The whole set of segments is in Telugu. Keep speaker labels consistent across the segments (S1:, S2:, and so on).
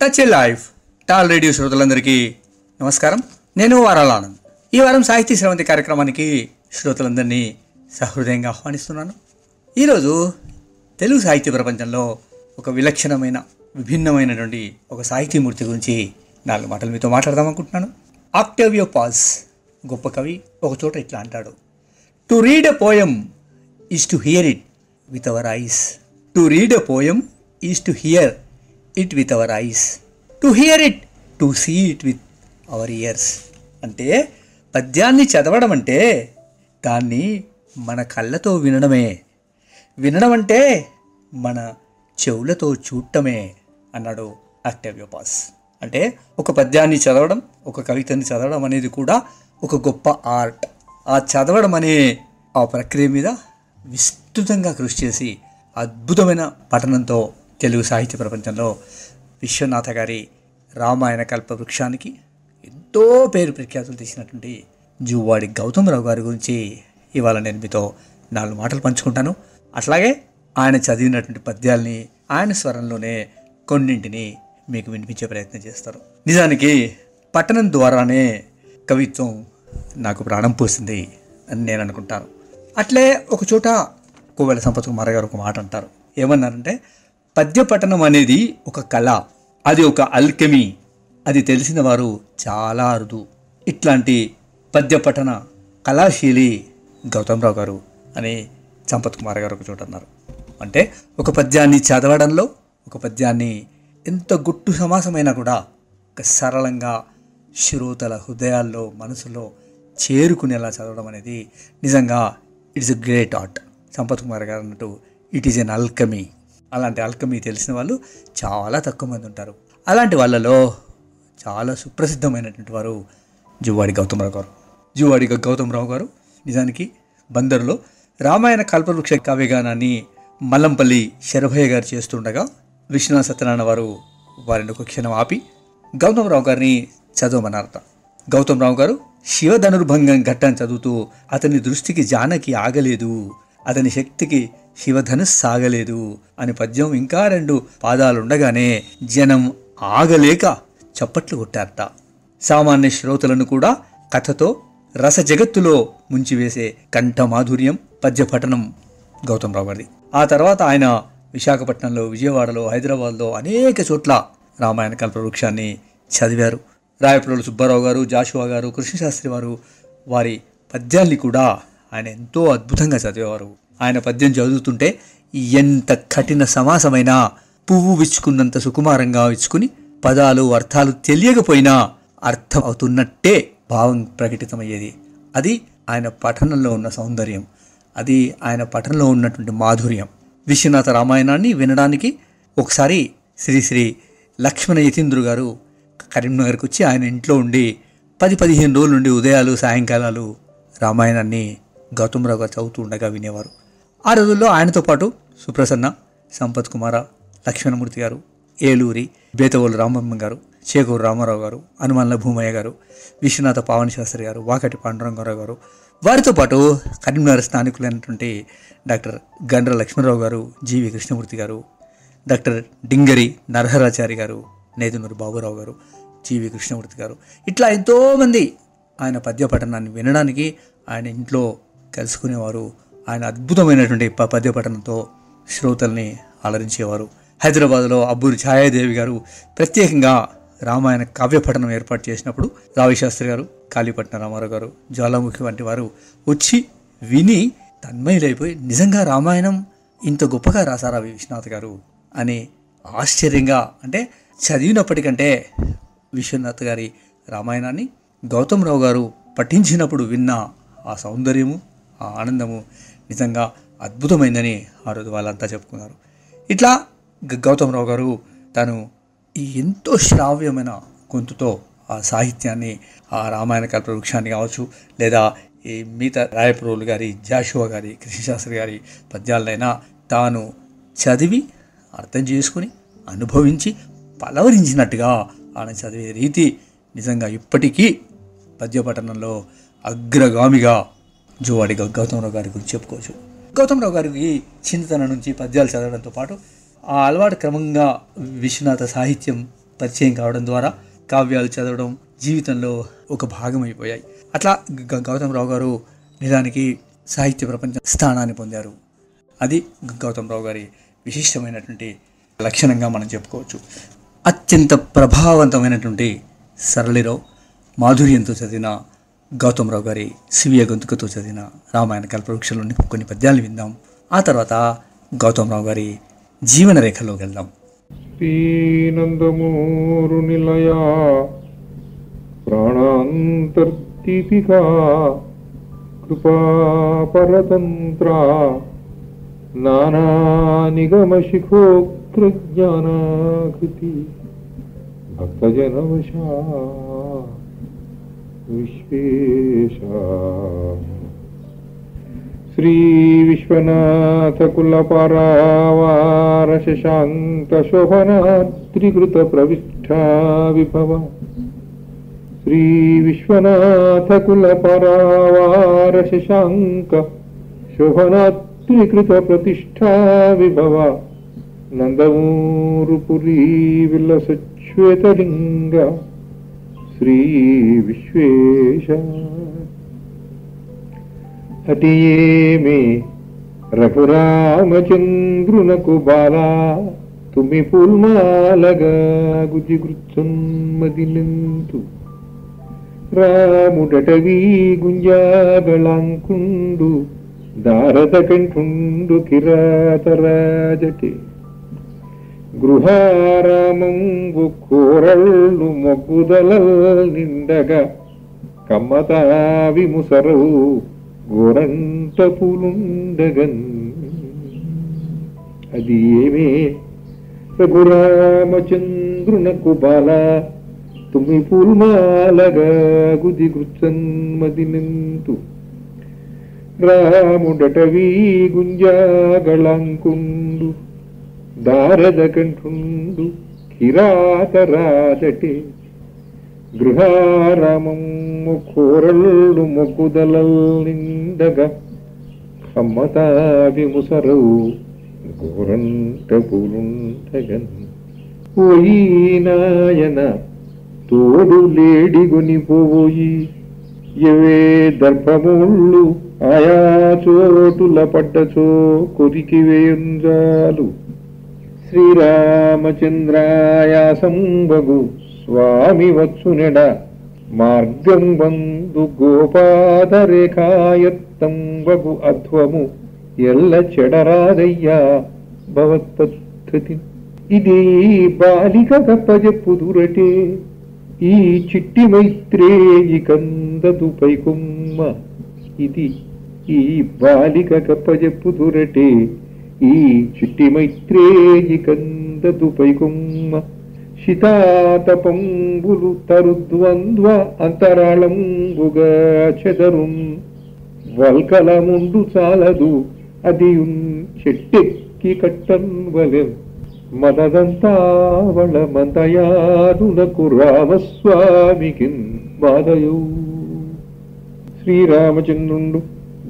S1: టచ్ ఏ లైఫ్ టాల్ రేడియో శ్రోతలందరికీ నమస్కారం. నేను వారాల ఆనంద్. ఈ వారం సాహితీ స్రవంతి కార్యక్రమానికి శ్రోతలందరినీ సహృదయంగా ఆహ్వానిస్తున్నాను. ఈరోజు తెలుగు సాహిత్య ప్రపంచంలో ఒక విలక్షణమైన విభిన్నమైనటువంటి ఒక సాహితీమూర్తి గురించి 4 మాటలు మీతో మాట్లాడదామనుకుంటున్నాను. ఆక్టేవియో పాజ్ గొప్ప కవి ఒక చోట ఇట్లా అంటాడు: to read a poem is to hear it with our eyes. To read a poem is to hear it with our eyes. To hear it to see it with our ears. అంటే పద్యాన్ని చదవడం అంటే దాన్ని మన కళ్ళతో వినడమే, వినడం అంటే మన చెవులతో చూడటమే అన్నాడు ఆక్టేవియో పాజ్. అంటే ఒక పద్యాన్ని చదవడం, ఒక కవితని చదవడం అనేది కూడా ఒక గొప్ప ఆర్ట్. ఆ చదవడం అనే ఆ ప్రక్రియ మీద విస్తృతంగా కృషి చేసి అద్భుతమైన పఠనంతో తెలుగు సాహిత్య ప్రపంచంలో విశ్వనాథ గారి రామాయణ కల్పవృక్షానికి ఎంతో పేరు ప్రఖ్యాతులు తీసినటువంటి జువ్వాడి గౌతమరావు గారి గురించి ఇవాళ నేను మీతో 4 మాటలు పంచుకుంటాను. అట్లాగే ఆయన చదివినటువంటి పద్యాల్ని ఆయన స్వరంలోనే కొన్నింటిని మీకు వినిపించే ప్రయత్నం చేస్తారు. నిజానికి పఠనం ద్వారానే కవిత్వం నాకు ప్రాణం పోసింది అని నేను అనుకుంటాను. అట్లే ఒక చోట కోవెల సంపత్ కుమార్ గారు ఒక మాట అంటారు. ఏమన్నారంటే, పద్య పఠనం అనేది ఒక కళ, అది ఒక అల్కెమీ, అది తెలిసిన వారు చాలా అరుదు. ఇట్లాంటి పద్య పఠన కళాశీలి గౌతమరావు గారు అని సంపత్ కుమార్ గారు ఒక చోట అన్నారు. అంటే ఒక పద్యాన్ని చదవడంలో, ఒక పద్యాన్ని ఎంత గుట్టు సమాసమైనా కూడా ఒక సరళంగా శ్రోతల హృదయాల్లో మనసులో చేరుకునేలా చదవడం అనేది నిజంగా it's a great art. Sampath Kumar గారు అన్నట్టు ఇట్ ఈజ్ ఎన్ అల్కమీ. అలాంటి అల్కమీ తెలిసిన వాళ్ళు చాలా తక్కువ మంది ఉంటారు. అలాంటి వాళ్ళలో చాలా సుప్రసిద్ధమైనటువంటి వారు జువ్వాడి గౌతమరావు గారు. జువ్వాడి గౌతమరావు గారు నిజానికి బందరులో రామాయణ కల్పవృక్ష కావ్యగానాన్ని మల్లంపల్లి శరభయ్య గారు చేస్తుండగా విశ్వనాథ సత్యనారాయణ వారు వారిని ఒక క్షణం ఆపి గౌతమరావు గారిని చదవమన్నారట. గౌతమరావు గారు శివధనుర్భంగం ఘట్టాన్ని చదువుతూ అతని దృష్టికి జానకి ఆగలేదు, అతని శక్తికి శివధనుస్ సాగలేదు అని పద్యం ఇంకా 2 పాదాలుండగానే జనం ఆగలేక చప్పట్లు కొట్టారట. సామాన్య శ్రోతలను కూడా కథతో రస జగత్తులో ముంచివేసే కంఠమాధుర్యం పద్య పఠనం గౌతమరావు గారిది. ఆ తర్వాత ఆయన విశాఖపట్నంలో, విజయవాడలో, హైదరాబాద్లో అనేక చోట్ల రామాయణ కల్పవృక్షాన్ని చదివారు. రాయప్రోలు సుబ్బారావు గారు, జాషువా గారు, కృష్ణశాస్త్రి వారు వారి పద్యాల్ని కూడా ఆయన ఎంతో అద్భుతంగా చదివేవారు. ఆయన పద్యం చదువుతుంటే ఎంత కఠిన సమాసమైనా పువ్వు విచ్చుకున్నంత సుకుమారంగా విచ్చుకుని పదాలు అర్థాలు తెలియకపోయినా అర్థం అవుతున్నట్టే భావం ప్రకటితమయ్యేది. అది ఆయన పఠనంలో ఉన్న సౌందర్యం, అది ఆయన పఠనంలో ఉన్నటువంటి మాధుర్యం. విశ్వనాథ రామాయణాన్ని వినడానికి ఒకసారి శ్రీ లక్ష్మణ యతీంద్రు గారు కరీంనగర్కి వచ్చి ఆయన ఇంట్లో ఉండి 10-15 రోజుల నుండి ఉదయాలు సాయంకాలాలు రామాయణాన్ని గౌతమరావు గారు చదువుతూ ఉండగా వినేవారు. ఆ రోజుల్లో ఆయనతో పాటు సుప్రసన్న, సంపత్ కుమార, లక్ష్మణమూర్తి గారు, ఏలూరి, బేతవోలు రామమ్మ గారు, చేకూరు రామారావు గారు, హనుమాన్ల భూమయ్య గారు, విశ్వనాథ పావన శాస్త్రి గారు, వాకటి పాండురంగారావు గారు, వారితో పాటు కరీంనగర్ స్థానికులైనటువంటి డాక్టర్ గండ్ర లక్ష్మణరావు గారు, జీవి కృష్ణమూర్తి గారు, డాక్టర్ డింగరి నరహరాచారి గారు, నేదునూరు బాబురావు గారు, జీవి కృష్ణమూర్తి గారు, ఇట్లా ఎంతోమంది ఆయన పద్య పఠనాన్ని వినడానికి ఆయన ఇంట్లో కలుసుకునేవారు. ఆయన అద్భుతమైనటువంటి పద్య పఠనంతో శ్రోతల్ని అలరించేవారు. హైదరాబాద్లో అబ్బూరి ఛాయాదేవి గారు ప్రత్యేకంగా రామాయణ కావ్య పఠనం ఏర్పాటు చేసినప్పుడు రావిశాస్త్రి గారు, కాళీపట్న రామారావు గారు, జ్వాలాముఖి వంటి వారు వచ్చి విని తన్మయులైపోయి నిజంగా రామాయణం ఇంత గొప్పగా రాసారా విశ్వనాథ్ గారు అని ఆశ్చర్యంగా, అంటే చదివినప్పటికంటే విశ్వనాథ్ గారి రామాయణాన్ని గౌతమరావు గారు పఠించినప్పుడు విన్న ఆ సౌందర్యము, ఆ ఆనందము నిజంగా అద్భుతమైందని ఆ రోజు వాళ్ళంతా చెప్పుకున్నారు. ఇట్లా గౌతమరావు గారు తను ఎంతో శ్రావ్యమైన గొంతుతో ఆ సాహిత్యాన్ని, ఆ రామాయణ కల్పవృక్షాన్ని కావచ్చు, లేదా ఈ మిగతా రాయప్రోలు గారి, జాషువా గారి, కృష్ణశాస్త్రి గారి పద్యాలనైనా తాను చదివి అర్థం చేసుకుని అనుభవించి పలవరించినట్టుగా ఆయన చదివే రీతి నిజంగా ఇప్పటికీ పద్య పఠనంలో అగ్రగామిగా జువ్వాడి గౌతమరావు గారి గురించి చెప్పుకోవచ్చు. గౌతమరావు గారికి చిన్నతనం నుంచి పద్యాలు చదవడంతో పాటు ఆ అలవాటు క్రమంగా విశ్వనాథ సాహిత్యం పరిచయం కావడం ద్వారా కావ్యాలు చదవడం జీవితంలో ఒక భాగం అయిపోయాయి. అట్లా గౌతమరావు గారు నిజానికి సాహిత్య ప్రపంచ స్థానాన్ని పొందారు. అది గౌతమరావు గారి విశిష్టమైనటువంటి లక్షణంగా మనం చెప్పుకోవచ్చు. అత్యంత ప్రభావవంతమైనటువంటి సరళిలో మాధుర్యంతో చదివిన గౌతమరావు గారి సివియ గొంతుకతో చదివిన రామాయణ కల్పవృక్షంలోని కొన్ని పద్యాలు విందాం. ఆ తర్వాత గౌతమరావు గారి జీవన రేఖలోకి వెళ్దాం.
S2: నందమూరు నిలయా ప్రాణాంతర్దీపికా కృపాపరతంత్ర నానా నిగమ శిఖోగ్రజ్ఞానాకృతి భక్తజనవశా విశ్వేశ శ్రీ విశ్వనాథ కుల పరావార శశాంక శోభనాద్రికృత ప్రవిష్ఠా విభవ శ్రీ విశ్వనాథ కుల పరావార శశాంక శోభనాద్రికృత ప్రతిష్ఠా విభవ నందమూరు పురీ విలసశ్వేతలింగ శ్రీ విశ్వేశ అటియేమే రఘురామచంద్రునకు బాలా తుమి పూల్మాలగా గుజిగృత్సన్మదినంతు రాముడటవీ గుంజాగళాంకుండు దారద కంఠుండు కిరాతరాజటి గృహారామంబు కోరళ్ళు మొగ్గుదలల్ నిండగా కమ్మతా విముసరవు గోరంట పూలుండగన్ అది ఏమే రఘురామచంద్రునకు బాల తుమి పూల్మాలగా గుదిగృత్సన్మదినంతు రాముడటవీ గుంజాగళాంకుండు దారద కంఠుండు కిరాతరాజటే గృహారామము కోరళ్ళు మొగ్గుదలల్ నిండగా కమ్మతా విముసరవు గోరంట పూలుంటగన్ పోయి నాయన తోడు లేడిగొనిపోయి ఎవే దర్భముళ్ళు ఆయా చోటుల పడ్డచో కొరికి వేయుంజాలు శ్రీరామచంద్రాయాసంబగు స్వామి వచ్చునెడ మార్గం బంధు గోపాదరేఖాయత్తంబగు అధ్వము ఎల్ల చెడరాదయ్యా భవత్పద్ధతి ఇది బాలిక కప్పజెప్పుదురటే ఈ చిట్టి మైత్రేయి కందదు పైకొమ్మ ఇది ఈ బాలిక కప్పజెప్పుదురటే ఈ చిట్టి మైత్రేయి కందదు పైకొమ్మ శితాతపంబులు తరుద్వంద్వ అంతరాళంబుగా చెదరుం వల్కలముండు చాలదు అదియున్ చెట్టెక్కి కట్టన్వలెం మనదంతావళ మందయానునకు రామస్వామికి బాధయు శ్రీరామచంద్రుండు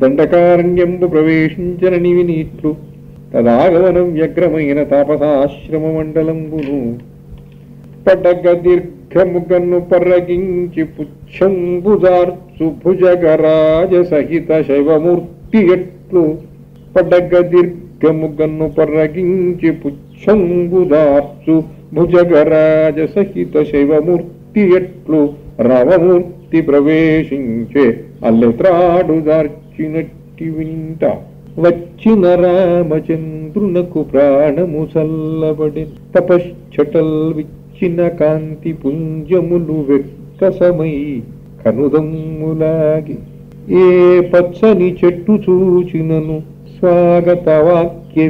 S2: దండకారణ్యంబు ప్రవేశించనని వినీట్లు తదాగమనం వ్యగ్రమైన తాపసాశ్రమ మండలంబును పడగ దీర్ఘముగన్ను పర్రగించి పుచ్చంబుజార్చు భుజగరాజ సహిత శైవమూర్తి ఎట్లు పడగ దీర్ఘముగన్ను పర్రగించి పుచ్చంబుజార్చు భుజగరాజ సహిత శైవమూర్తి ఎట్లు రామమూర్తి ప్రవేశించే అల్లెత్రాడు దార్చినట్టి వింట వచ్చిన రామచంద్రునకు ప్రాణము చల్లబడి తపశ్చటల్ విచ్చిన కాంతి పుంజములు వెక్కసమై కనుదమ్ములాగి ఏ పచ్చని చెట్టు చూచినను స్వాగత వాక్య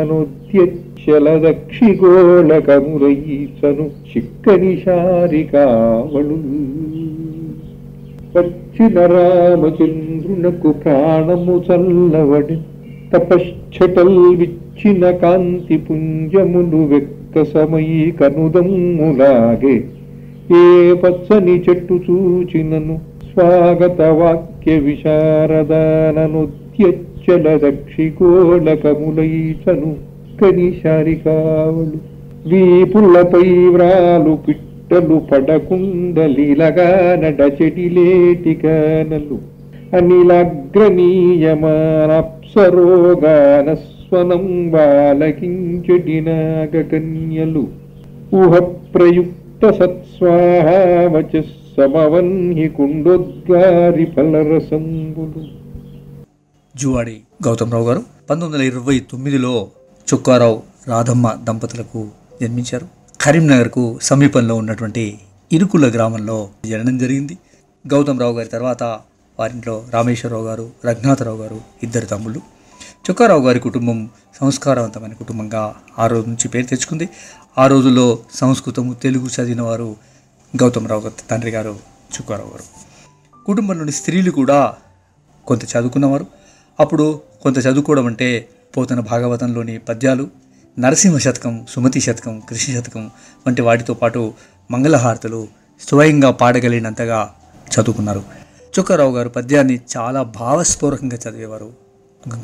S2: విశారదాననుద్యచ్చల దక్షిగోళకమురయీచను చిక్కని శారికావళు వచ్చిన రామచంద్రునకు ప్రాణము చల్లవడి తపశ్చటల్ విచ్చిన కాంతి పుంజములు వెక్కసమై కనుదమ్ములాగే ఏ పచ్చని చెట్టు చూచినను స్వాగత వాక్య విశారదాననుద్యచ్చల దక్షిగోళకములైచను కని శారికావళు వీపులపై వ్రాలు పిట్టలు పడకుండలిలగా నడచెడిలేటిగానలు అనిలగ్రనీయమానప్సరోగానస్వనం బాలకించడినాగకన్యలు ఊహ ప్రయుక్త సత్స్వాహావచ సమవన్హి కుండోద్గారి ఫలరసంబులు.
S1: జువాడి గౌతమరావు గారు 1929లో చుక్కారావు రాధమ్మ దంపతులకు జన్మించారు. కరీంనగర్కు సమీపంలో ఉన్నటువంటి ఇరుకుల గ్రామంలో జననం జరిగింది. గౌతమరావు గారి తర్వాత వారింట్లో రామేశ్వరరావు గారు, రఘునాథరావు గారు ఇద్దరు తమ్ముళ్ళు. చుక్కారావు గారి కుటుంబం సంస్కారవంతమైన కుటుంబంగా ఆ రోజు నుంచి పేరు తెచ్చుకుంది. ఆ రోజుల్లో సంస్కృతము, తెలుగు చదివిన వారు గౌతమరావు గారి తండ్రి గారు చుక్కారావు గారు. కుటుంబంలోని స్త్రీలు కూడా కొంత చదువుకున్నవారు. అప్పుడు కొంత చదువుకోవడం అంటే పోతన భాగవతంలోని పద్యాలు, నరసింహ శతకం, సుమతి శతకం, కృష్ణ శతకం వంటి వాటితో పాటు మంగళహారతులు స్వయంగా పాడగలిగినంతగా చదువుకున్నారు. చుక్కారావు గారు పద్యాన్ని చాలా భావస్ఫూర్వకంగా చదివేవారు.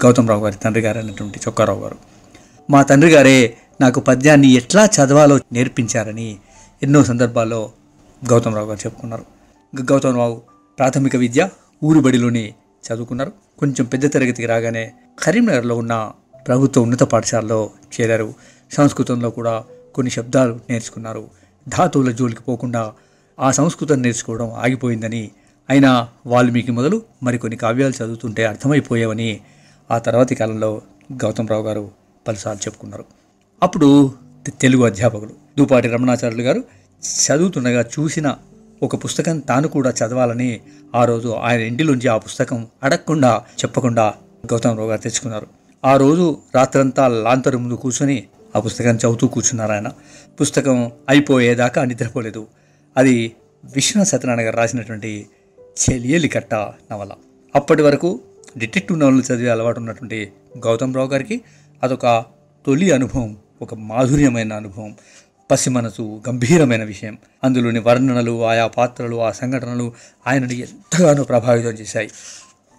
S1: గౌతమరావు గారి తండ్రి గారు అయినటువంటి చుక్కారావు గారు, మా తండ్రి గారే నాకు పద్యాన్ని ఎట్లా చదవాలో నేర్పించారని ఎన్నో సందర్భాల్లో గౌతమరావు గారు చెప్పుకున్నారు. గౌతమరావు ప్రాథమిక విద్య ఊరి బడిలోని చదువుకున్నారు. కొంచెం పెద్ద తరగతికి రాగానే కరీంనగర్లో ఉన్న ప్రభుత్వ ఉన్నత పాఠశాలలో చేరారు. సంస్కృతంలో కూడా కొన్ని శబ్దాలు నేర్చుకున్నారు. ధాతువుల జోలికి పోకుండా ఆ సంస్కృతం నేర్చుకోవడం ఆగిపోయిందని, అయినా వాల్మీకి మొదలు మరికొన్ని కావ్యాలు చదువుతుంటే అర్థమైపోయేవని ఆ తర్వాతి కాలంలో గౌతమరావు గారు పలుసార్లు చెప్పుకున్నారు. అప్పుడు తెలుగు అధ్యాపకులు దూపాటి రమణాచార్యులు గారు చదువుతుండగా చూసిన ఒక పుస్తకం తాను కూడా చదవాలని ఆ రోజు ఆయన ఇంటిలోంచి ఆ పుస్తకం అడగకుండా చెప్పకుండా గౌతమరావు గారు తెచ్చుకున్నారు. ఆ రోజు రాత్రంతా లాంతరు ముందు కూర్చొని ఆ పుస్తకాన్ని చదువుతూ కూర్చున్నారు. ఆయన పుస్తకం అయిపోయేదాకా నిద్రపోలేదు. అది విశ్వనాథ్ సత్యనారాయణ గారు రాసినటువంటి చెలియలి కట్ట నవల. అప్పటి వరకు డిటెక్టివ్ నవలలు చదివే అలవాటు ఉన్నటువంటి గౌతమరావు గారికి అదొక తొలి అనుభవం, ఒక మాధుర్యమైన అనుభవం, పసి మనసు, గంభీరమైన విషయం. అందులోని వర్ణనలు, ఆయా పాత్రలు, ఆ సంఘటనలు ఆయనని ఎంతగానో ప్రభావితం చేశాయి.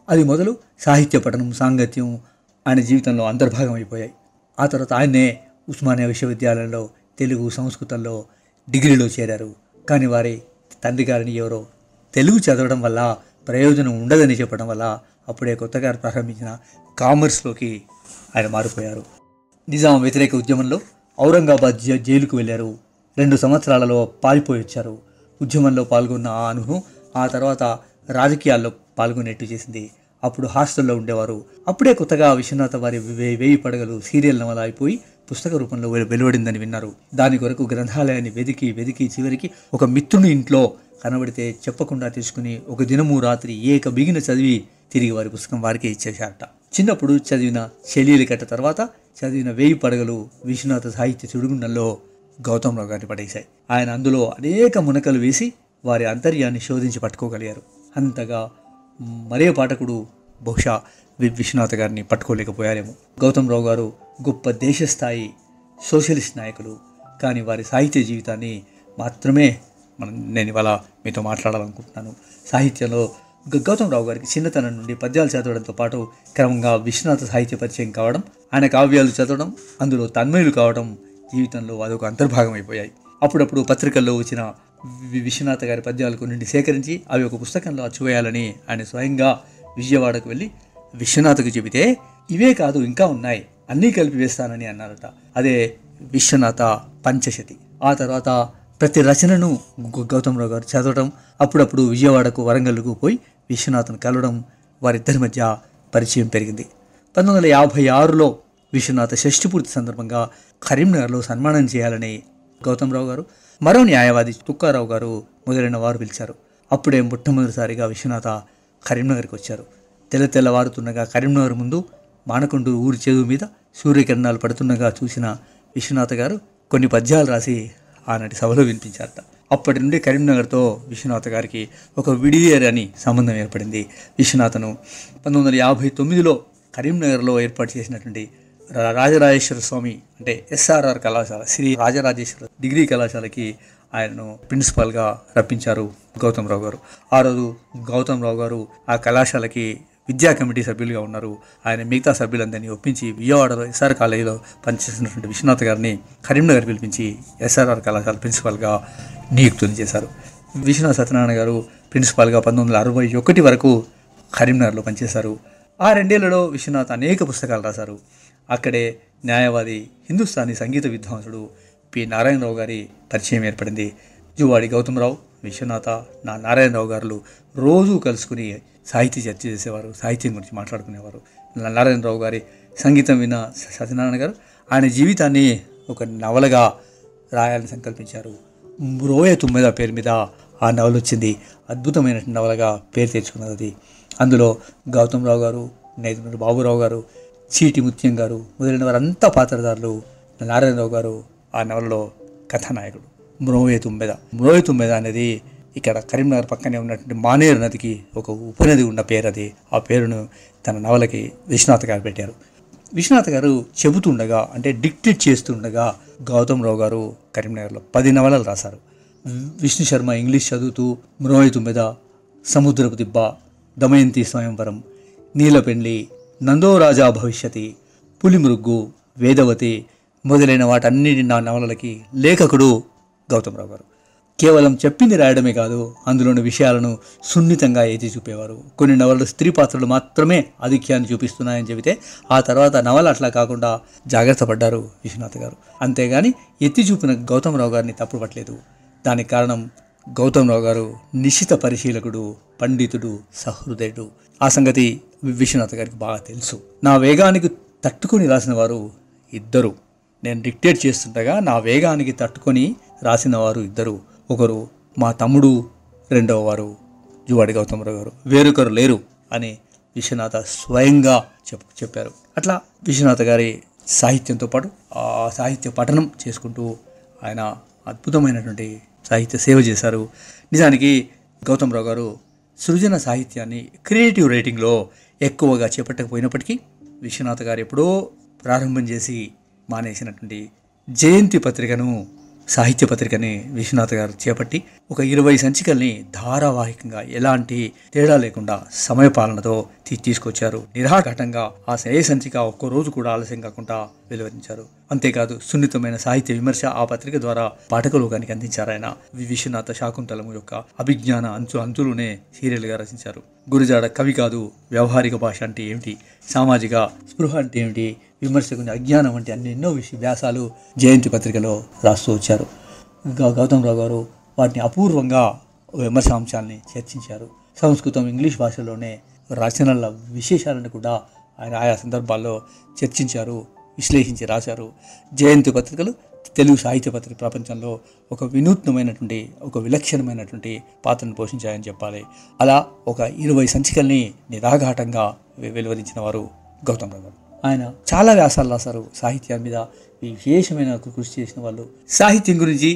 S1: అది మొదలు సాహిత్య పఠనం, సాంగత్యం ఆయన జీవితంలో అంతర్భాగం అయిపోయాయి. ఆ తర్వాత ఆయనే ఉస్మానియా విశ్వవిద్యాలయంలో తెలుగు సంస్కృతంలో డిగ్రీలో చేరారు. కానీ వారి తండ్రి గారిని ఎవరో తెలుగు చదవడం వల్ల ప్రయోజనం ఉండదని చెప్పడం వల్ల అప్పుడే కొత్తగా ప్రారంభించిన కామర్స్లోకి ఆయన మారిపోయారు. నిజాం వ్యతిరేక ఉద్యమంలో ఔరంగాబాద్ జైలుకు వెళ్ళారు. 2 సంవత్సరాలలో పారిపోయి వచ్చారు. ఉద్యమంలో పాల్గొన్న ఆ అనుభవం ఆ తర్వాత రాజకీయాల్లో పాల్గొనేట్టు చేసింది. అప్పుడు హాస్టల్లో ఉండేవారు. అప్పుడే కొత్తగా విశ్వనాథ వారి 1000 పడగలు సీరియల్ నవల అయిపోయి పుస్తక రూపంలో వెలువడిందని విన్నారు. దాని కొరకు గ్రంథాలయాన్ని వెదికి చివరికి ఒక మిత్రుని ఇంట్లో కనబడితే చెప్పకుండా తీసుకుని ఒక దినము రాత్రి ఏక బిగిన చదివి తిరిగి వారి పుస్తకం వారికే ఇచ్చేశారట. చిన్నప్పుడు చదివిన చెలియలి కట్ట తర్వాత చదివిన 1000 పడగలు విశ్వనాథ సాహిత్య సుడిగుండంలో గౌతమరావు గారిని పడేశాయి. ఆయన అందులో అనేక మునకలు వేసి వారి అంతర్యాన్ని శోధించి పట్టుకోగలిగారు. అంతగా మరే పాఠకుడు బహుశా విశ్వనాథ గారిని పట్టుకోలేకపోయారేమో. గౌతమరావు గారు గొప్ప దేశస్థాయి సోషలిస్ట్ నాయకులు. కానీ వారి సాహిత్య జీవితాన్ని మాత్రమే నేను ఇవాళ మీతో మాట్లాడాలనుకుంటున్నాను. సాహిత్యంలో గౌతమరావు గారికి చిన్నతనం నుండి పద్యాలు చదవడంతో పాటు క్రమంగా విశ్వనాథ సాహిత్య పరిచయం కావడం, ఆయన కావ్యాలు చదవడం, అందులో తన్మయులు కావడం జీవితంలో అదొక అంతర్భాగం అయిపోయాయి. అప్పుడప్పుడు పత్రికల్లో వచ్చిన విశ్వనాథ గారి పద్యాలు కొన్నింటి సేకరించి అవి ఒక పుస్తకంలో అచ్చువేయాలని ఆయన స్వయంగా విజయవాడకు వెళ్ళి విశ్వనాథకు చెబితే ఇవే కాదు ఇంకా ఉన్నాయి, అన్నీ కలిపి వేస్తానని అన్నారట. అదే విశ్వనాథ పంచశతి. ఆ తర్వాత ప్రతి రచనను గౌతమరావు గారు చదవడం, అప్పుడప్పుడు విజయవాడకు, వరంగల్కు పోయి విశ్వనాథను కలవడం, వారిద్దరి మధ్య పరిచయం పెరిగింది. 1956లో విశ్వనాథ షష్ఠిపూర్తి సందర్భంగా కరీంనగర్లో సన్మానం చేయాలని గౌతమరావు గారు, మరో న్యాయవాది తుక్కారావు గారు మొదలైన వారు పిలిచారు. అప్పుడే మొట్టమొదటిసారిగా విశ్వనాథ కరీంనగర్కి వచ్చారు. తెల్లవారుతుండగా కరీంనగర్ ముందు మానకొండూరు ఊరి చెరువు మీద సూర్యకిరణాలు పడుతుండగా చూసిన విశ్వనాథ గారు కొన్ని పద్యాలు రాసి ఆనాటి సభలో వినిపించారట. అప్పటి నుండి కరీంనగర్తో విశ్వనాథ గారికి ఒక విడియర్ సంబంధం ఏర్పడింది. విశ్వనాథను 1959లో కరీంనగర్లో ఏర్పాటు చేసినటువంటి రాజరాజేశ్వర స్వామి అంటే SRR కళాశాల, శ్రీ రాజరాజేశ్వర డిగ్రీ కళాశాలకి ఆయనను ప్రిన్సిపాల్గా రప్పించారు గౌతమరావు గారు. ఆ రోజు గౌతమరావు గారు ఆ కళాశాలకి విద్యా కమిటీ సభ్యులుగా ఉన్నారు. ఆయన మిగతా సభ్యులందరినీ ఒప్పించి విజయవాడలో ఎస్ఆర్ కాలేజీలో పనిచేసినటువంటి విశ్వనాథ్ గారిని కరీంనగర్ పిలిపించి ఎస్ఆర్ఆర్ కళాశాల ప్రిన్సిపాల్గా నియుక్తులు చేశారు. విశ్వనాథ్ సత్యనారాయణ గారు ప్రిన్సిపాల్గా 1961 వరకు కరీంనగర్లో పనిచేశారు. ఆ 2 ఏళ్లలో విశ్వనాథ్ అనేక పుస్తకాలు రాశారు. అక్కడే న్యాయవాది, హిందుస్థానీ సంగీత విద్వాంసుడు పి నారాయణరావు గారి పరిచయం ఏర్పడింది. జువాడి గౌతమరావు, విశ్వనాథ, నారాయణరావు గారు రోజు కలుసుకుని సాహితీ చర్చ చేసేవారు, సాహిత్యం గురించి మాట్లాడుకునేవారు. నారాయణరావు గారి సంగీతం విన్న సత్యనారాయణ గారు ఆయన జీవితాన్ని ఒక నవలగా రాయాలని సంకల్పించారు. మ్రోయ తుమ్మెద పేరు మీద ఆ నవల వచ్చింది. అద్భుతమైన నవలగా పేరు తెచ్చుకున్నది అది. అందులో గౌతమరావు గారు, నేదునూరి బాబురావు గారు, చీటి ముత్యం గారు మొదలైన వారంతా పాత్రధారులు. నారాయణరావు గారు ఆ నవలలో కథానాయకుడు. మ్రోయ తుమ్మెద అనేది ఇక్కడ కరీంనగర్ పక్కనే ఉన్నటువంటి మానేరు నదికి ఒక ఉపనది ఉన్న పేరు అది. ఆ పేరును తన నవలకి విశ్వనాథ్ గారు పెట్టారు. విశ్వనాథ్ గారు చెబుతుండగా, అంటే డిక్టేట్ చేస్తుండగా గౌతమరావు గారు కరీంనగర్లో 10 నవలలు రాశారు. విష్ణు శర్మ ఇంగ్లీష్ చదువుతూ మ్రోయ తుమ్మెద, సముద్రపు దిబ్బ, దమయంతి స్వయంవరం, నీలపెండ్లి, నందోరాజా భవిష్యతి, పులిమృగ్గు, వేదవతి మొదలైన వాటన్నిటి నా నవలలకి లేఖకుడు గౌతమరావు గారు. కేవలం చెప్పింది రాయడమే కాదు, అందులోని విషయాలను సున్నితంగా ఎత్తి చూపేవారు. కొన్ని నవలలు స్త్రీ పాత్రలు మాత్రమే ఆధిక్యాన్ని చూపిస్తున్నాయని చెబితే ఆ తర్వాత నవల అట్లా కాకుండా జాగ్రత్త పడ్డారు విశ్వనాథ్ గారు. అంతేగాని ఎత్తి చూపిన గౌతమరావు గారిని తప్పు పట్టలేదు. దానికి కారణం గౌతమరావు గారు నిశిత పరిశీలకుడు, పండితుడు, సహృదయుడు. ఆ సంగతి విశ్వనాథ్ గారికి బాగా తెలుసు. నా వేగానికి తట్టుకొని రాసిన వారు ఇద్దరు. నేను డిక్టేట్ చేస్తుండగా నా వేగానికి తట్టుకొని రాసిన వారు ఇద్దరు. ఒకరు మా తమ్ముడు, రెండవ వారు జువాడి గౌతమరావు గారు. వేరొకరు లేరు అని విశ్వనాథ స్వయంగా చెప్పారు. అట్లా విశ్వనాథ గారి సాహిత్యంతో పాటు ఆ సాహిత్య పఠనం చేసుకుంటూ ఆయన అద్భుతమైనటువంటి సాహిత్య సేవ చేశారు. నిజానికి గౌతమరావు గారు సృజన సాహిత్యాన్ని క్రియేటివ్ రైటింగ్లో ఎక్కువగా చేపట్టకపోయినప్పటికీ విశ్వనాథ్ గారు ఎప్పుడో ప్రారంభం చేసి మానేసినటువంటి జయంతి పత్రికను, సాహిత్య పత్రికని విశ్వనాథ్ గారు చేపట్టి ఒక 20 సంచికల్ని ధారావాహికంగా ఎలాంటి తేడా లేకుండా సమయపాలనతో తీసుకొచ్చారు. నిరాఘాటంగా ఆ సంచిక ఒక్కో రోజు కూడా ఆలస్యం కాకుండా వెలువరించారు. అంతేకాదు సున్నితమైన సాహిత్య విమర్శ ఆ పత్రిక ద్వారా పాఠకలోకానికి అందించారు. ఆయన విశ్వనాథ శాకుంతలము యొక్క అభిజ్ఞాన అంచులోనే సీరియల్గా రచించారు. గురుజాడ కవి కాదు, వ్యవహారిక భాష అంటే ఏమిటి, సామాజిక స్పృహ అంటే ఏమిటి, విమర్శకుని అజ్ఞానం వంటి ఎన్నో వ్యాసాలు జయంతి పత్రికలో రాస్తూ వచ్చారు. గౌతమరావు గారు వాటిని అపూర్వంగా విమర్శాంశాలని చర్చించారు. సంస్కృతం, ఇంగ్లీష్ భాషలోనే రచనల విశేషాలను కూడా ఆయన ఆయా సందర్భాల్లో చర్చించారు, విశ్లేషించి రాశారు. జయంతి పత్రికలు తెలుగు సాహిత్య పత్రిక ప్రపంచంలో ఒక వినూత్నమైనటువంటి, ఒక విలక్షణమైనటువంటి పాత్రను పోషించాయని చెప్పాలి. అలా ఒక 20 సంచికల్ని నిరాఘాటంగా వెలువరించిన వారు గౌతమరావు గారు. ఆయన చాలా వ్యాసాలు రాశారు. సాహిత్యం మీద విశేషమైన కృషి చేసిన వాళ్ళు. సాహిత్యం గురించి,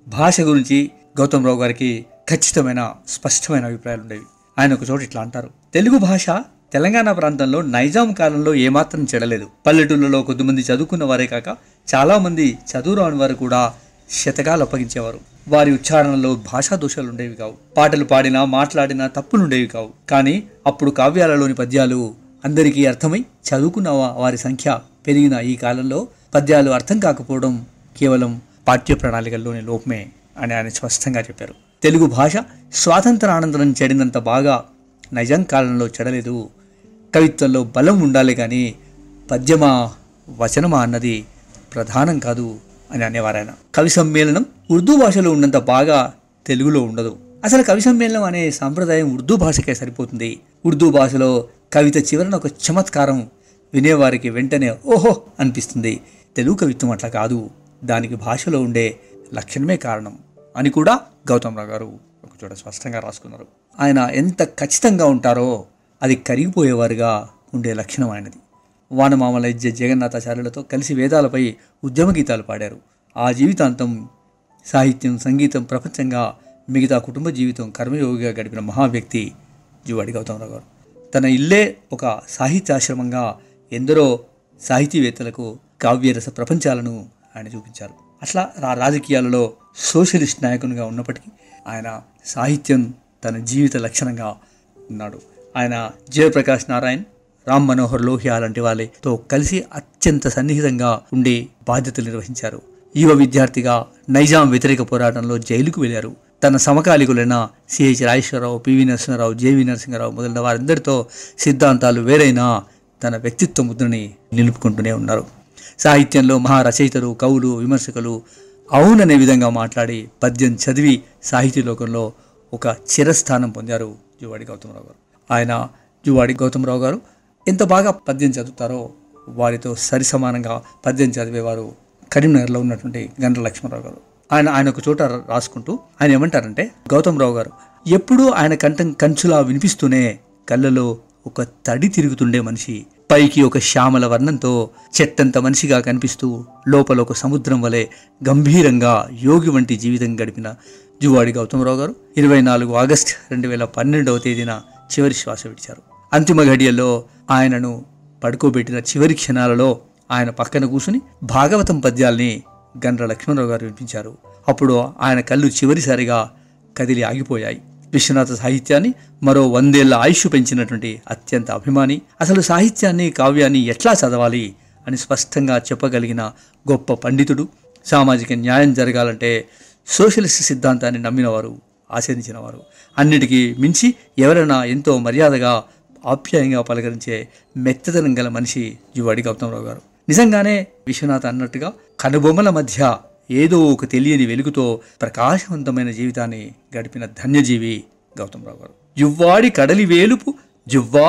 S1: భాష గురించి గౌతమరావు గారికి ఖచ్చితమైన, స్పష్టమైన అభిప్రాయాలు ఉండేవి. ఆయన ఒక చోట ఇట్లా అంటారు: తెలుగు భాష తెలంగాణ ప్రాంతంలో నైజాం కాలంలో ఏమాత్రం చెడలేదు. పల్లెటూళ్ళలో కొద్దిమంది చదువుకున్న వారే కాక చాలామంది చదువు రాని వారు కూడా శతకాలు అప్పగించేవారు. వారి ఉచ్చారణలో భాషా దోషాలు ఉండేవి కావు. పాటలు పాడినా, మాట్లాడినా తప్పులు ఉండేవి కావు. కానీ అప్పుడు కావ్యాలలోని పద్యాలు అందరికీ అర్థమై చదువుకున్న వారి సంఖ్య పెరిగిన ఈ కాలంలో పద్యాలు అర్థం కాకపోవడం కేవలం పాఠ్య ప్రణాళికల్లోని లోపమే అని ఆయన స్పష్టంగా చెప్పారు. తెలుగు భాష స్వాతంత్రానంతరం చెడినంత బాగా నైజాం కాలంలో చెడలేదు. కవిత్వంలో బలం ఉండాలి కానీ పద్యమా, వచనమా అన్నది ప్రధానం కాదు అని అనేవారు ఆయన. కవి సమ్మేళనం ఉర్దూ భాషలో ఉన్నంత బాగా తెలుగులో ఉండదు. అసలు కవి సమ్మేళనం అనే సాంప్రదాయం ఉర్దూ భాషకే సరిపోతుంది. ఉర్దూ భాషలో కవిత చివరన ఒక చమత్కారం వినేవారికి వెంటనే ఓహో అనిపిస్తుంది. తెలుగు కవిత్వం అట్లా కాదు, దానికి భాషలో ఉండే లక్షణమే కారణం అని కూడా గౌతమరావు గారు ఒక చోట స్పష్టంగా రాసుకున్నారు. ఆయన ఎంత ఖచ్చితంగా ఉంటారో అది కరిగిపోయేవారుగా ఉండే లక్షణం ఆయనది. వానమామల జగన్నాథాచార్యులతో కలిసి వేదాలపై ఉద్యమ గీతాలు పాడారు. ఆ జీవితాంతం సాహిత్యం, సంగీతం ప్రపంచంగా మిగతా కుటుంబ జీవితం కర్మయోగిగా గడిపిన మహావ్యక్తి జువాడి గౌతమరావు గారు. తన ఇల్లే ఒక సాహిత్యాశ్రమంగా ఎందరో సాహితీవేత్తలకు కావ్యరస ప్రపంచాలను ఆయన చూపించారు. అట్లా రాజకీయాలలో సోషలిస్ట్ నాయకునిగా ఉన్నప్పటికీ ఆయన సాహిత్యం తన జీవిత లక్షణంగా ఉన్నాడు. ఆయన జయప్రకాష్ నారాయణ్, రామ్ మనోహర్ లోహియా లాంటి వాళ్ళతో కలిసి అత్యంత సన్నిహితంగా ఉండి బాధ్యతలు నిర్వహించారు. యువ విద్యార్థిగా నైజాం వ్యతిరేక పోరాటంలో జైలుకు వెళ్లారు. తన సమకాలికులైన C H Rajeswararao, P V Narasimharao, J V Narasimharao మొదలైన వారందరితో సిద్ధాంతాలు వేరైనా తన వ్యక్తిత్వ ముద్రని నిలుపుకుంటూనే ఉన్నారు. సాహిత్యంలో మహారచయితలు, కవులు, విమర్శకులు అవుననే విధంగా మాట్లాడి పద్యం చదివి సాహితీ లోకంలో ఒక చిరస్థానం పొందారు జువ్వాడి గౌతమరావు గారు. ఆయన జువ్వాడి గౌతమరావు గారు ఎంత బాగా పద్యం చదువుతారో వారితో సరిసమానంగా పద్యం చదివేవారు కరీంనగర్లో ఉన్నటువంటి గండ్ర లక్ష్మణరావు గారు. ఆయన ఒక చోట రాసుకుంటూ ఆయన ఏమంటారంటే, గౌతమరావు గారు ఎప్పుడూ ఆయన కంఠం కంచులా వినిపిస్తూనే కళ్ళలో ఒక తడి తిరుగుతుండే మనిషి, పైకి ఒక శ్యామల వర్ణంతో చెట్టంత మనిషిగా కనిపిస్తూ లోపల ఒక సముద్రం వలె గంభీరంగా యోగి వంటి జీవితం గడిపిన జువ్వాడి గౌతమరావు గారు 24 ఆగస్టు 2012వ తేదీన చివరి శ్వాస విడిచారు. అంతిమ ఘడియల్లో ఆయనను పడుకోబెట్టిన చివరి క్షణాలలో ఆయన పక్కన కూర్చుని భాగవతం పద్యాల్ని గండ్ర లక్ష్మణరావు గారు వినిపించారు. అప్పుడు ఆయన కళ్ళు చివరిసారిగా కదిలి ఆగిపోయాయి. విశ్వనాథ సాహిత్యాన్ని మరో 100 ఏళ్ల ఆయుష్ పెంచినటువంటి అత్యంత అభిమాని, అసలు సాహిత్యాన్ని, కావ్యాన్ని ఎట్లా చదవాలి అని స్పష్టంగా చెప్పగలిగిన గొప్ప పండితుడు, సామాజిక న్యాయం జరగాలంటే సోషలిస్ట్ సిద్ధాంతాన్ని నమ్మినవారు, ఆచరించినవారు, అన్నిటికీ మించి ఎవరైనా ఎంతో మర్యాదగా ఆప్యాయంగా పలకరించే మెత్తదనం గల మనిషి జువ్వాడి గౌతమరావు గారు. నిజంగానే విశ్వనాథ్ అన్నట్టుగా కనుబొమ్మల మధ్య ఏదో ఒక తెలియని వెలుగుతో ప్రకాశవంతమైన జీవితాన్ని గడిపిన ధన్యజీవి గౌతమరావు గారు. జువ్వాడి కడలి వేలుపు జువ్వా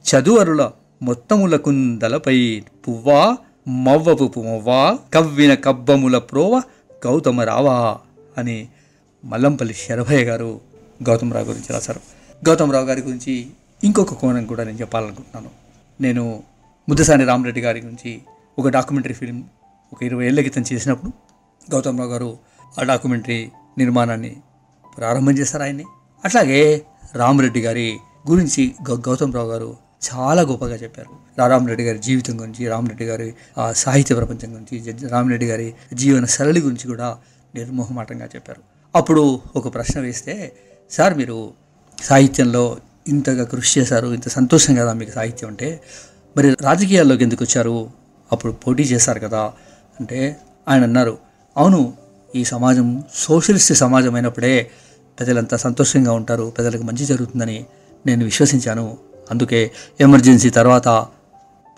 S1: చదువరుల మొత్తములకుందలపై పువ్వా మవ్వపు పువ్వా కవ్విన కబ్బముల ప్రోవ గౌతమరావా అని మల్లంపల్లి శరభయ్య గారు గౌతమరావు గురించి రాశారు. గౌతమరావు గారి గురించి ఇంకొక కోణం కూడా నేను చెప్పాలనుకుంటున్నాను. నేను ముద్దసాని రామరెడ్డి గారి గురించి ఒక డాక్యుమెంటరీ ఫిల్మ్ ఒక 20 ఏళ్ల క్రితం చేసినప్పుడు గౌతమరావు గారు ఆ డాక్యుమెంటరీ నిర్మాణాన్ని ప్రారంభం చేశారు ఆయన్ని. అట్లాగే రామరెడ్డి గారి గురించి గౌతమరావు గారు చాలా గొప్పగా చెప్పారు. రామరెడ్డి గారి జీవితం గురించి, రామరెడ్డి గారి సాహిత్య ప్రపంచం గురించి, రామరెడ్డి గారి జీవన సరళి గురించి కూడా నిర్మోహమాటంగా చెప్పారు. అప్పుడు ఒక ప్రశ్న వేస్తే, సార్ మీరు సాహిత్యంలో ఇంతగా కృషి చేశారు, ఇంత సంతోషం కదా మీకు సాహిత్యం అంటే, మరి రాజకీయాల్లోకి ఎందుకు వచ్చారు, అప్పుడు పోటీ చేశారు కదా అంటే ఆయన అన్నారు, అవును ఈ సమాజం సోషలిస్ట్ సమాజం అయినప్పుడే ప్రజలంతా సంతోషంగా ఉంటారు, ప్రజలకు మంచి జరుగుతుందని నేను విశ్వసించాను, అందుకే ఎమర్జెన్సీ తర్వాత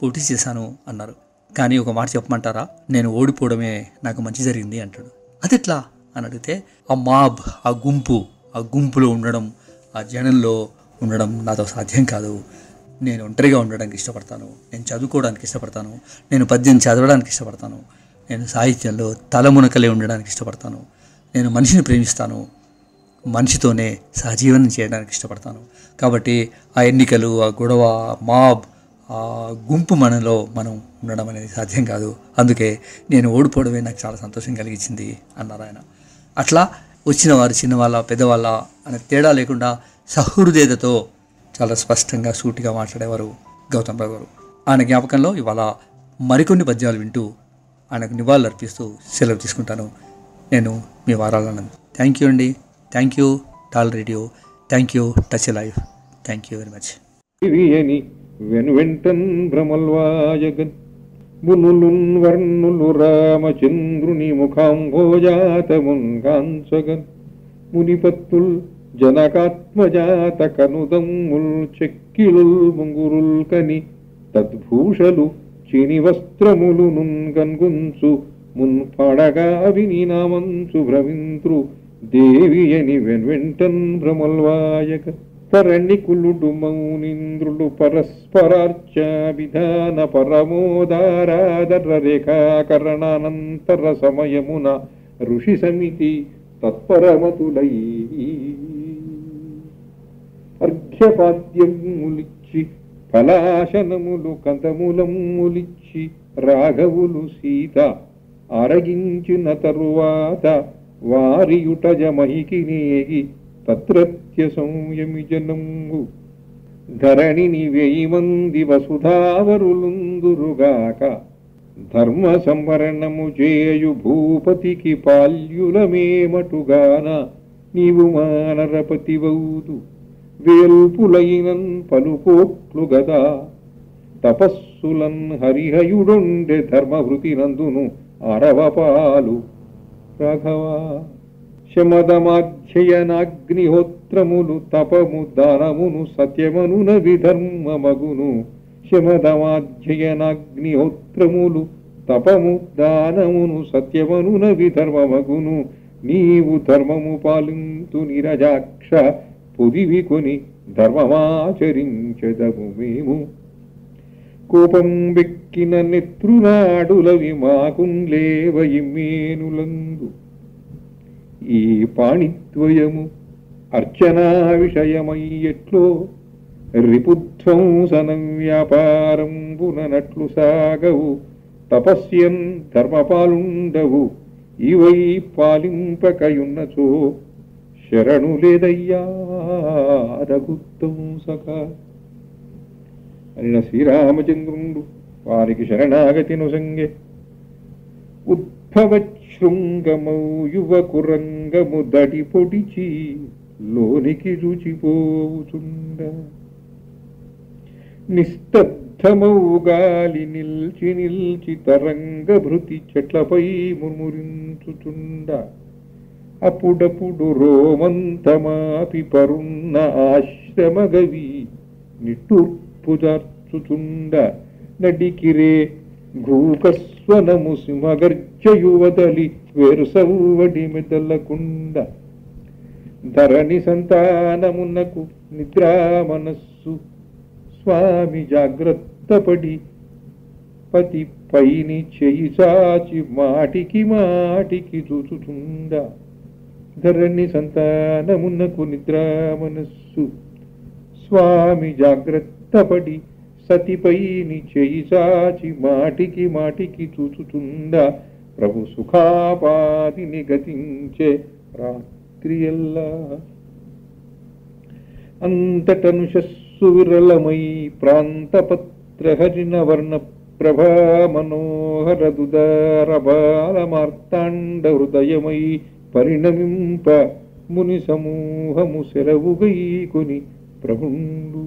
S1: పోటీ చేశాను అన్నారు. కానీ ఒక మాట చెప్పమంటారా, నేను ఓడిపోవడమే నాకు మంచి జరిగింది అంటాడు. అది ఎట్లా అని అడిగితే, ఆ మాబ్, ఆ గుంపులో ఉండడం, ఆ జనంలో ఉండడం నాతో సాధ్యం కాదు. నేను ఒంటరిగా ఉండడానికి ఇష్టపడతాను, నేను చదువుకోవడానికి ఇష్టపడతాను, నేను పద్యం చదవడానికి ఇష్టపడతాను, నేను సాహిత్యంలో తలమునకలే ఉండడానికి ఇష్టపడతాను, నేను మనిషిని ప్రేమిస్తాను, మనిషితోనే సహజీవనం చేయడానికి ఇష్టపడతాను. కాబట్టి ఆ ఎన్నికలు, ఆ గొడవ, మాబ్, ఆ గుంపు మనలో మనం ఉండడం అనేది సాధ్యం కాదు, అందుకే నేను ఓడిపోవడమే నాకు చాలా సంతోషం కలిగించింది అన్నారు ఆయన. అట్లా వచ్చిన వారు చిన్నవాళ్ళ పెద్దవాళ్ళ అనే తేడా లేకుండా సహృదయతతో చాలా స్పష్టంగా సూటిగా మాట్లాడేవారు గౌతమరావు గారు. ఆయన జ్ఞాపకంలో ఇవాళ మరికొన్ని పద్యాలు వింటూ ఆయనకు నివాళులు అర్పిస్తూ సెలవు తీసుకుంటాను. నేను మీ వారాలనంద్. థ్యాంక్ యూ అండి. Thank you tall radio. Thank you touch life. Thank you very much.
S2: అని వెనువెంటన్ భ్రమల్వాయగన్ మునులున్ వర్ణులు రామచంద్రుని ముఖాంభోజాతమున్గాంచగన్ మునిపత్తుల్ జనకాత్మజాత కనుదమ్ముల్ చెక్కిలుల్ ముంగురుల్ కని తద్భూషలు చిని వస్త్రములు నున్గన్గుంచు మున్పడగా విని నామంచు భ్రమింత్రు దేవియని వెన్వెంటన్ భ్రమల్వాయక తరణికులుడు మౌనింద్రులు పరస్పరార్చాభిధాన పరమోదారాదర రేఖాకరణానంతర సమయమున ఋషి సమితి తత్పరమతులై అర్ఘ్యపాద్యములిచ్చి ఫలాశనములు కందములమ్ములిచ్చి రాఘవులు సీత అరగించిన తరువాత వారియుట జమహికి నేగి తత్రత్య సంయమి జనంబు ధరణిని 1000 మంది వసుధావరులుందురుగాక ధర్మ సంవరణము చేయు భూపతికి పాల్యులమేమటుగాన నీవు మానరపతివౌదు వేల్పులైనన్ పలుకోట్లు గదా తపస్సులన్ హరిహయుడొండె ధర్మవృతి నందును అరవపాలు రాఘవ శమదమాధ్యయనాగ్నిహోత్రములు తపము దానమును సత్యమనున విధర్మమగును శమదమాధ్యయనాగ్నిహోత్రములు తపము దానమును సత్యమనున విధర్మమగును నీవు ధర్మము పాలింతు నిరజాక్ష పొదివి కొని ధర్మమాచరించెదము మేము కోపం వెక్కిన నెత్రునాడులవి మాకుంలేవ ఇమ్మేనులందు ఈ పాణిద్వయము అర్చనా విషయమై ఎట్లో రిపుధ్వంసనం వ్యాపారంబునట్లు సాగవు తపస్యన్ ధర్మపాలుండవు ఇవై పాలింపకయున్నచో శరణు లేదయ్యా రఘుత్వంసక అనిన శ్రీరామచంద్రుండు వారికి శరణాగతి నొసంగే ఉద్భవశృంగమౌ యువకురంగము దడి పొడిచి లోనికి రుచిపోవుచుండ నిస్తబ్ధమౌ గాలి నిల్చి నిల్చి తరంగభృతి చెట్లపై ముర్మురించుచుండ అప్పుడప్పుడు రోమంతమాపి పరున్న ఆశ్రమగవి నిట్టూర్పుజార్చుచుండ నడికిరే ఘూకస్వనము సింహగర్జయువదలి వేరుసవ్వడి మెదలకుండ ధరణి సంతానమునకు నిద్రామనస్సు స్వామి జాగ్రత్తపడి పతి పైని చేయి చాచి మాటికి మాటికి చూచుచుండ ధరణి సంతానమునకు నిద్రామనస్సు స్వామి జాగ్రత్తపడి సతిపైని చేయి చాచి మాటికి మాటికి చూచుచుండ ప్రభు సుఖాపాదిని గతించే రాత్రియల్లా అంతటనుషస్సు విరళమై ప్రాంతపత్రహరిణ వర్ణ ప్రభా మనోహర దుదార బాలమార్తాండ హృదయమై పరిణమింప ముని సమూహము సెలవుగై కొని ప్రభుండు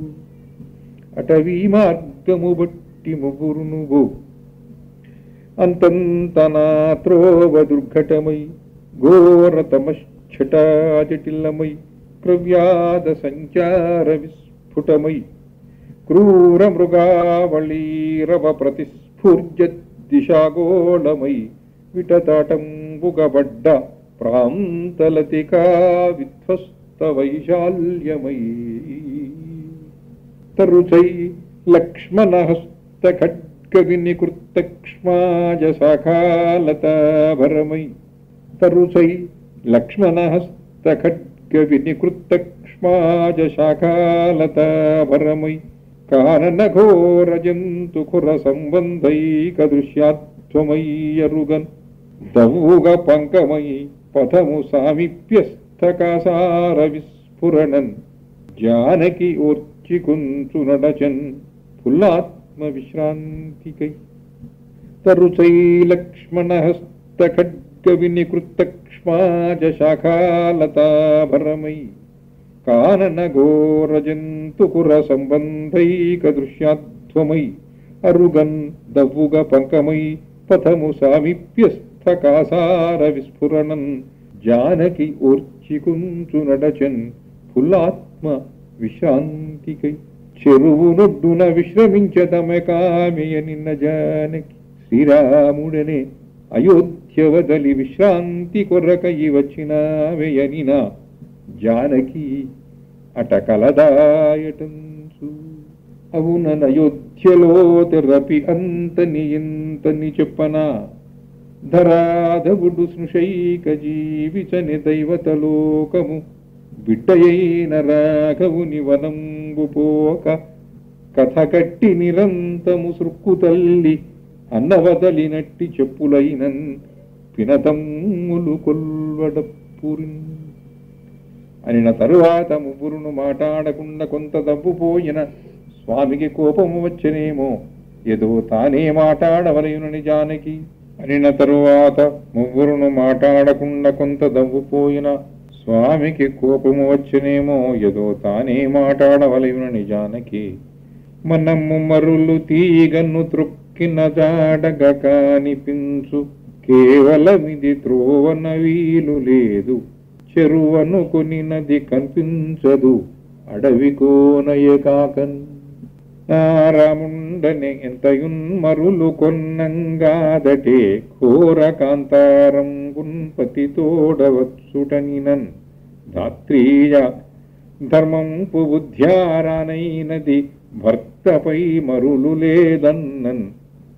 S2: అటవీ మార్గము బట్టి ముగురునువు అంతంతనా త్రోవ దుర్ఘటమై ఘోరతమశ్చటాజటిలమై క్రవ్యాద సంచార విస్ఫుటమై క్రూర మృగావళీరవ ప్రతిస్ఫూర్జ దిశాగోళమై విటతాటంబుగబడ్డ ప్రాంతలతికా విధ్వస్త వైశాల్యమై తరుచై లక్ష్మణహస్త ఖడ్గ వినికృత్తక్ష్మాజ శాఖాలతాభరమై తరుచై లక్ష్మణహస్త ఖడ్గ వినికృత్తక్ష్మాజ శాఖాలతాభరమై కానన ఘోర జంతు ఖుర సంబంధైక దృశ్యాత్వమయ్యరుగన్ దవుగ పంకమై పథము సామీప్యస్థకాసార విస్ఫురణన్ జానకి ఓర్చికుంచు నడచన్ ఫుల్లాత్మ విశ్రాంతికై తరుచై లక్ష్మణహస్త ఖడ్గ వినికృత్తక్ష్మాజ శాఖాలతాభరమై కానన ఘోర జంతుకుర సంబంధైక దృశ్యాత్వమై అరుగన్ దవ్వుగ పంకమై పథము సామీప్యస్థకాసార విస్ఫురణన్ జానకి ఓర్చికుంచు నడచన్ ఫుల్లాత్మ విశ్రాంతికై చెరువునొడ్డున విశ్రమించదమె కామెయ నిన్న జానకి శ్రీరాముడనే అయోధ్య వదలి విశ్రాంతి కొరకై వచ్చినావేయనినా జానకి అటకలదాయటంచు అవునయోధ్యలో తెరపి అంతని ఎంతని చెప్పనా ధరాధవుడు స్నుషైక జీవిచని దైవతలోకము బిడ్డయైన రాఘవుని వనంబు పోక కథ కట్టి నిరంతము సృక్కు తల్లి అన్నవదలినట్టి చెప్పులైనన్ పినతమ్ములు కొల్వడప్పురిన్ అనిన తరువాత ముగ్గురును మాట్లాడకుండా కొంత దబ్బుపోయిన స్వామికి కోపము వచ్చనేమో ఏదో తానే మాట్లాడవలయునని జానకి అనిన తరువాత ముగ్గురును మాట్లాడకుండా కొంత దవ్వుపోయిన స్వామికి కోపము వచ్చనేమో ఏదో తానే మాట్లాడవలయున నిజానికి మనము మరులు తీగను త్రొక్కిన జాడగ కానిపించు కేవలమిది త్రోవన వీలు లేదు చెరువను కొనినది కనిపించదు అడవి కోనయ కాకన్ రాముండనే ఎంతయున్ మరులు కొన్నంగాదటే ఘోర కాంతారం గున్పతి తోడవత్సుటనినన్ ధాత్రీయ ధర్మంపు బుద్ధ్యారానైనది భర్తపై మరులు లేదన్నన్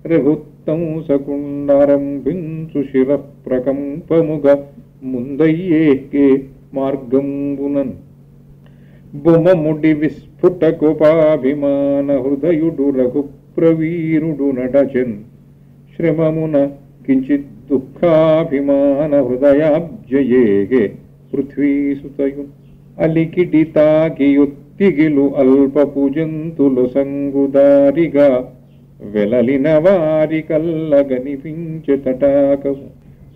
S2: రఘుత్తం సకుండారంభించు శిర ప్రకంపముగ ముందయ్యేకే మార్గంబునన్ బొమ్మముడి విస్ఫుటకోపాభిమాన హృదయుడు రఘు ప్రవీరుడు నటచన్ శ్రమమున కించిత్ దుఃఖాభిమాన హృదయాబ్జయేగే పృథ్వీసుతయు అలికిడి తాకియొత్తిగిలు అల్పపు జంతులు సంగుదారిగా వెలలిన వారి కల్లగనిపించె తటాకము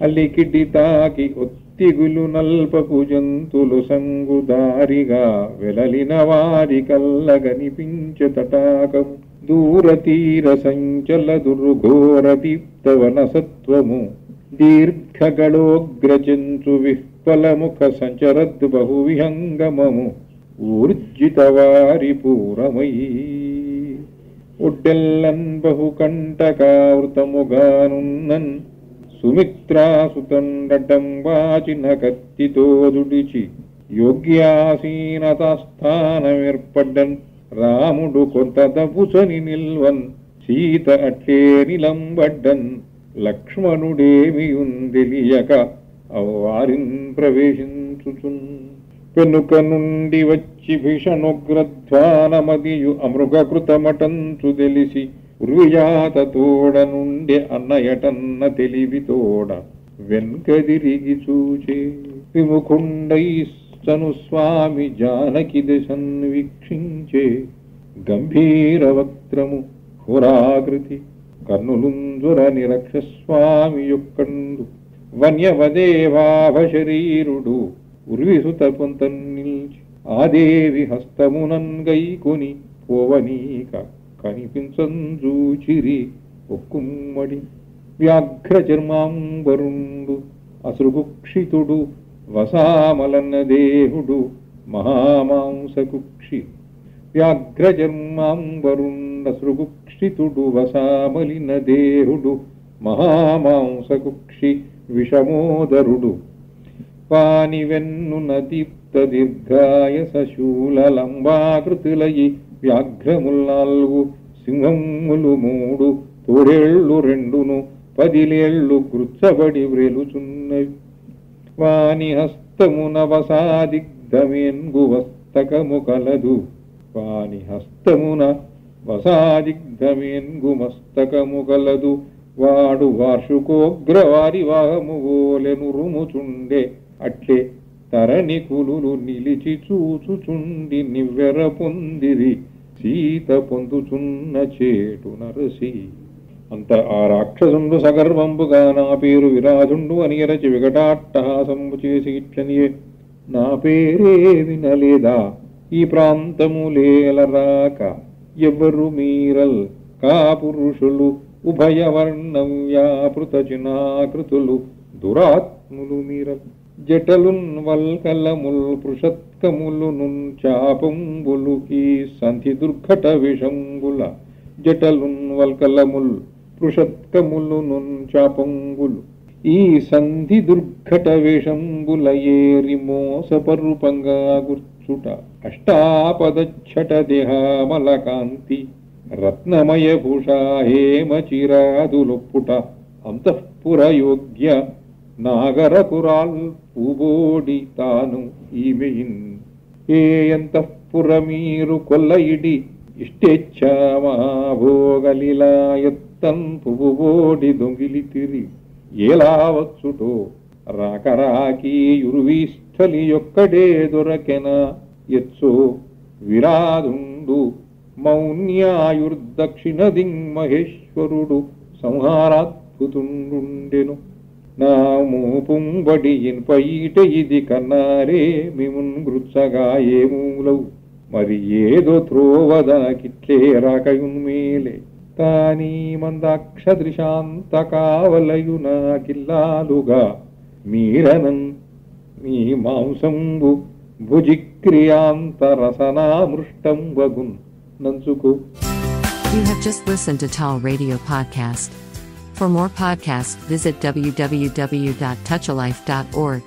S2: అలికిడి తాకి ఒత్తిగులు నల్పపు జంతులు సంగుదారిగా వెలలిన వారి కల్లగనిపించె తటాకము దూరతీర సంచల దుర్ఘోర దీప్తవన సత్వము దీర్ఘగళోగ్రజంతు విహ్వలముఖ సంచరద్ బహువిహంగమము ఊర్జిత వారి పూరమయీ ఒడ్డెల్లన్ బహుకంటకావృతముగానున్నన్ సుమిత్రాసుతండటం వాచిన కత్తితో దుడిచి యోగ్యాసీనతాస్థానమేర్పడ్డన్ రాముడు కొంత దపుసని నిల్వన్ సీత అట్లే నిలంబడ్డన్ లక్ష్మణుడేమియుందెలియక అవ్వారిన్ ప్రవేశించుచున్ పెనుక నుండి వచ్చి భీషణుగ్రధ్వానమదియు అమృగకృతమటంచు తెలిసి ఉర్విజాత తోడ నుండి అన్నయటన్న తెలివితోడ వెన్కదిరిగి చూచే విముఖుండైస్తను స్వామి జానకి దశన్ వీక్షించే గంభీర వక్త్రము హురాకృతి కర్ణులుంజుర నిరక్షస్వామి యొక్కండు వన్యవదేవాభ శరీరుడు ఉర్విసుత పొంతన్ నిల్చి ఆదేవి హస్తమునన్ గైకొని పోవనీక కనిపించంజూచిరి ఒక్కుమ్మడి వ్యాఘ్ర చర్మాంబరుండు అసృగుక్షితుడు వసామలన్న దేహుడు మహామాంసకుక్షి వ్యాఘ్ర చర్మాంబరుండసృగుక్షితుడు వసామలిన దేహుడు మహామాంసకుక్షి విషమోదరుడు వాని వెన్నున దీప్త దీర్ఘాయస శూలలంబాకృతులయి వ్యాఘ్రముల్నాల్గు సింహములు 3 తోడేళ్లు 2 10 కృచ్చబడి వ్రేలుచున్నవి వాని హస్తమున వసాదిగ్ధమేన్గు మస్తకము కలదు వాని హస్తమున వసాదిగ్ధమేన్గు మస్తకము కలదు వాడు వార్షుకోగ్రవారి వాహము ఓలెను రుముచుండే అట్లే తరణి కులులు నిలిచి చూచుచుండి నివ్వెర పొందిరి సీత పొందుచున్న చేటు నరసి అంత ఆ రాక్షసుండు సగర్వంబుగా నా పేరు విరాజుండు అని ఎరచి వికటాట్టహాసంబు చేసి ఇట్లనియే నా పేరే వినలేదా ఈ ప్రాంతము లేలరాక ఎవరు మీరల్ కా పురుషులు ఉభయవర్ణం వ్యాపృత చినాకృతులు దురాత్ములు మీరల్ జటలున్ వల్కలముల్ పృషత్కములు నున్ చాపంబులు ఈ సంధి దుర్ఘట విషంబుల జటలున్ వల్కలముల్ పృషత్కములు నున్ చాపంబులు ఈ సంధి దుర్ఘట విషంబుల ఏరి మోసపరుపంగా గుర్చుట అష్టాపదచ్చట దేహామల కాంతి రత్నమయ భూషా హేమ చిరాదులొప్పుట అంతఃపుర యోగ్య నాగరపురాల్ పూబోడి తాను ఈమెయిన్ ఏ అంతఃపుర మీరు కొల్లయిడి ఇష్టేచ్ఛా మహాభోగలిలా ఎత్తన్ పువ్వుబోడి దొంగిలితిరి ఎలా వచ్చుటో రాకరాకి యుర్వీస్థలి యొక్కడే దొరకెన ఎత్సో విరాదుండు మౌన్యాయుర్దక్షిణ దింగ్ మహేశ్వరుడు సంహారాద్భుతుండుండెను నా మూపుంబడియిన్ పైట ఇది కన్నారే మిమున్ గృత్సగా ఏ మూలవు మరి ఏదో త్రోవదనకిట్లే రాకయున్మేలే తానీ మందాక్షదృశాంత కావలయు నాకిల్లాలుగా మీరనన్ మీ మాంసంబు భుజిక్రియాంతరసనామృష్టం వగున్ నంచుకో.
S3: You have just listened to Tall Radio Podcast. For more podcasts, visit www.touchalife.org.